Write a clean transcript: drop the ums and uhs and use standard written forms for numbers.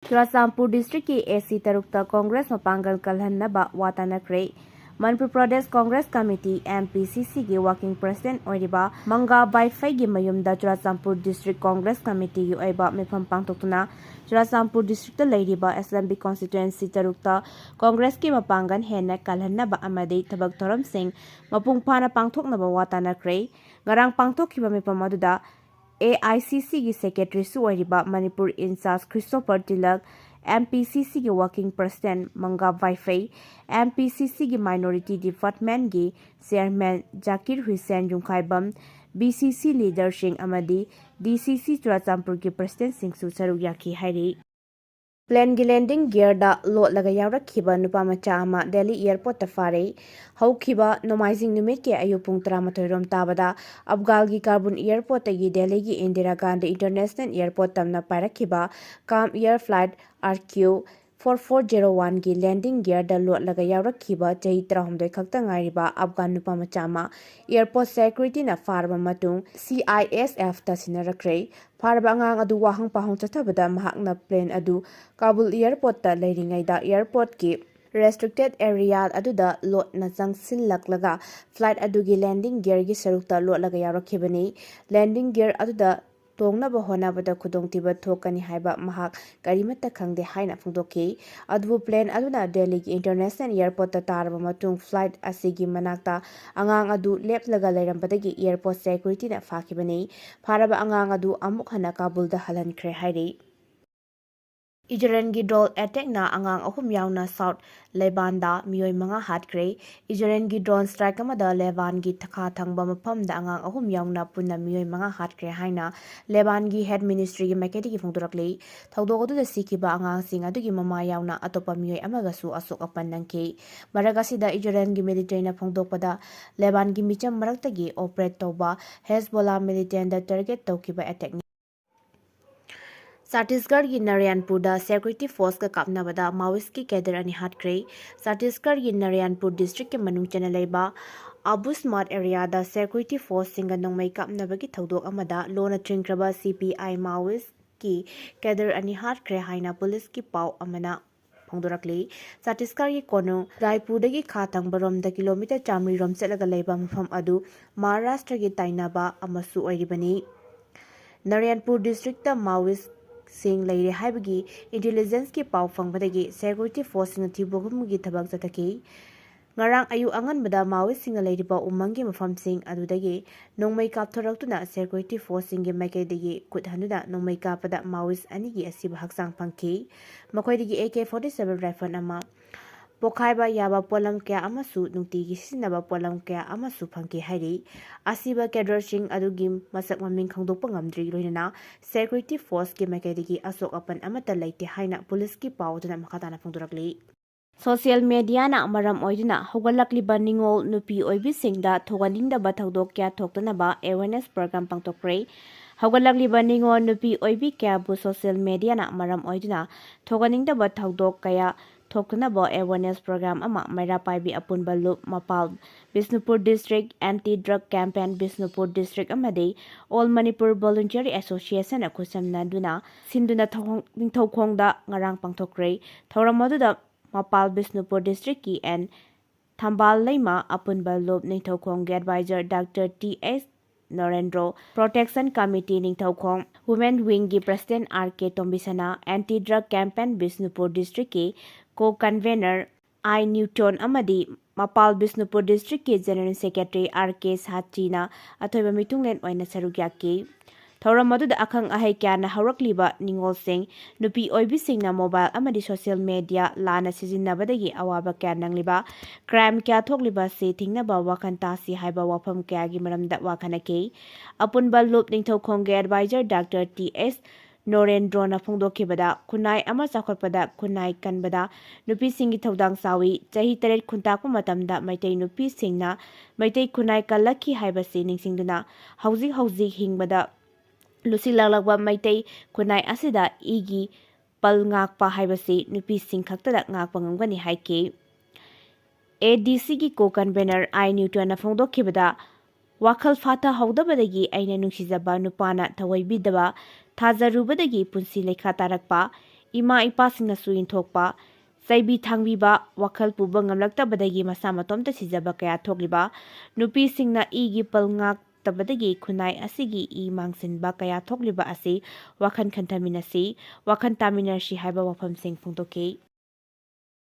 Churachanpur district की AC Tarukta Congress Mapangal Kalhannaba Watanakre Manipur Pradesh Congress Committee MPCC की Working President ओइबा मंगा बाइफाई की मयुमदा Churachanpur District Congress Committee की ओइबा मिफम पांगथोक्तुना Churachanpur District लैरिबा SLMB Constituency Tarukta Congress की मपांगन हेना kalhannaba amadi thabak thoram sing mapung phana pangthoknaba watanakre ngarang pangthokhiba mifam aduda AICC की Secretary su ओइबा Manipur Incharge Christopher Tilak MPCC की Working President मंगा बाइफाई MPCC की Minority Department की Chairman Zakir Hussain Jungkhaibam BCC Leader Singh Amadi DCC Churachanpur की President Singh su saruk yaki hairi Plane की landing gear da Lotlaga Yaorakhiba Nupa Macha ama Delhi Airport ta fare haukiba nomaizing numit ke ayu pung 13 rom tabada Abgalgi Carbon Airport tagi Delhi ki Indira Gandhi International Airport tamna parakhiba Kam Air Flight RQ 4401 की landing gear da Lotlaga Yaorakhiba chahi 13 khakta ngairiba Afghan Nupa Macha ama airport security na farba matung CISF ta sinarakre farba angang adu wahang pahong chathabada mahakna plane adu Kabul Airport ta leiringaida airport ki restricted area aduda lot na jangsil laklaga flight adugi landing gear gi sarukta lotlaga yaurakhibani landing gear aduda tongnaba honabada khudongtiba thokani haiba mahak karimata khangde haina phungdokki adubu plane aduna Delhi ki international airport ta tarba matung flight asigi manakta angang adu leplaga leirambadagi airport security na fakhibani faraba angang adu amuk hana Kabul da halankre hairi Ijerengi drone attack na angang ahum yauna South Lebanda miyoi manga hatkre Ijerengi drone strike amada Leban gi thakha thangba mafam da angang ahum yauna punna miyoi manga hatkre haina Leban gi head ministry gi maketi gi phongdorakle thawdok adu da sikiba angang sing adu gi mama yauna atopa miyoi amaga su asok apan nangke maragasi da Ijeren gi military na phongdokpada Leban gi micham marakta gi operate toba Hezbollah militant da target tawkiba attack Chhattisgarh की Naryanpur da security force ka kapnabada Maoist की cadre अनि हाटक्रे Chhattisgarh की Naryanpur district के मनुंग चना लेबा Abu Smart area da security force singa nongmai kapnabagi thodok amada lona tringkraba CPI Maoist की cadre अनि हाटक्रे हाइना police की पाव amana phongdorakle Chhattisgarh की कोनो रायपुरदगी खातंग बरोमदा किलोमीटर 100 रोम चलगा लेबा मफम अदु महाराष्ट्र की ताइनाबा अमसु ओइरिबनी Naryanpur district ta Maoist Singh लेरे हाइबगी इंटेलिजेंस की पाव फंगबदगी security force Singh थिबोगुमगी थबक जतकी ngarang ayu anganbada Maoist singa leiriba umangi mafam sing adudagi nongmai kapthoraktuna security force singi maikaidagi kuthanuda nongmai kapada Maoist anigi asiba haksang phangki makoidagi AK47 rifle ama pokhaiba yaba polam kya amasu nungtigi sinaba polam kya amasu phangki hairi asiba cadre sing adugi masak maming khangdokpa ngamdri loinana security force ki maikaidagi asok apan amata laite haina police ki pawduna makhatana phangdorakli Social media na maram oiduna hogalakliba ningol nupi oibisingda thogalingdaba thodok kya thoktanaba awareness program pangtokre hogalakliba ningol nupi oibi kya bu social media na maram oiduna thoganingdaba thodok kaya thoktanaba awareness program ama maira paibi apunba loop mapal Bisnupur district anti drug campaign Bisnupur district amade all Manipur voluntary association akusamna duna sinduna thongda ngarang pangtokre thoramoduda Mapal Bisnupur district ki and Thambal Laima Apunba Lob Ningthokong advisor Dr. T.S. Narendro Protection Committee Ningthokong Women Wing ki President R.K. Tombisana Anti-Drug Campaign Bisnupur district ki Co-Convener I. Newton Amadi Mapal Bisnupur district ki General Secretary R.K. Sachina Athoiba Mitunglen oina sarugyaki Thoram madu da akhang ahai kya na haurakliba ningol sing nupi oibi sing na mobile amadi social media lana sijinnabadagi awaba kya nangliba crime kya thokliba se thingnaba wakhan tasi haiba wafam kya gi maramda wakhanake apunba loop ningthokongge advisor Dr. T.S. Norendro na phongdokhibada kunai ama chakhotpada kunai kanbada nupi singi thodang sawi chahi 3 khuntakpa matamda maitai nupi singna maitai kunai kalakhi haiba se ningsingduna hauji hingbada Lucy Lalagwa Maitei Kunai Asida Igi Pal Ngakpa Haibasi Nupi Sing Khaktada Ngakpa Ngamgani Haike ADC gi co-convener I Newton na phongdokhibada wakhal fata haudabadagi aina nungsijaba nupana thawaibidaba thajarubadagi punsi lekha tarakpa ima ipasingnasu inthokpa Saibi thangbiba wakhal puba ngamlaktabadagi masa matomta sijaba kaya thokliba nupisingna igi palngak tabadagi khunai asigi i mangsinba kaya thokliba asi wakhan khantaminasi wakhan taminarshi haiba wafamsing phungtoke